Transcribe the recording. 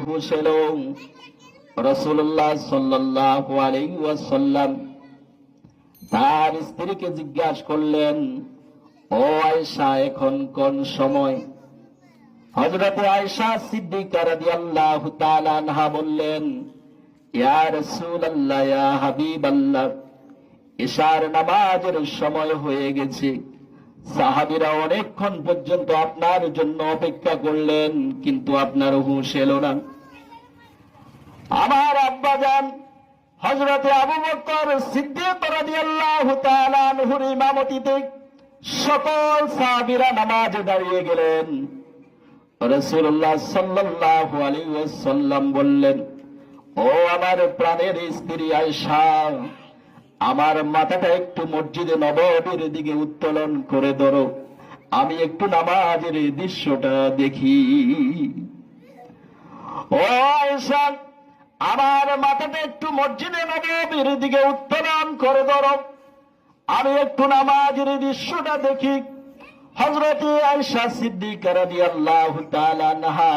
হুঁশ এলো। রাসূলুল্লাহ সাল্লাল্লাহু আলাইহি ওয়াসাল্লাম তার স্ত্রীকে জিজ্ঞাসা করলেন, ও আয়েশা, এখন কোন সময়? হযরত আয়েশা সিদ্দিকা রাদিয়াল্লাহু তাআলা আনহা বললেন, ইয়া রাসূলুল্লাহ, ইয়া হাবিবাল্লাহ, ইশার নামাজের সময় হয়ে গেছে। সাহাবীরা অনেকক্ষণ পর্যন্ত আপনার জন্য অপেক্ষা করলেন, কিন্তু আপনার হুঁশ এলো না। আমার আব্বাজান হযরতে আবু বকর সিদ্দিক রাদিয়াল্লাহু তাআলা আনহুর ইমামতিতে সকল সাহাবীরা নামাজে দাঁড়িয়ে গেলেন। রাসূলুল্লাহ সাল্লাল্লাহু আলাইহি ওয়াসাল্লাম বললেন, ও আমার প্রাণের স্ত্রী আয়েশা, আমার মাথাটা একটু মসজিদে নববীর দিকে উত্তোলন করে ধরো, আমি একটু নামাজের দৃশ্যটা দেখি। ও আয়েশা, আমার মাথাটা একটু মসজিদে নববীর দিকে উত্তোলন করে ধরো, আমি একটু নামাজের দৃশ্যটা দেখি। হযরত আয়েশা সিদ্দিকা রাদিয়াল্লাহু তাআলা আনহা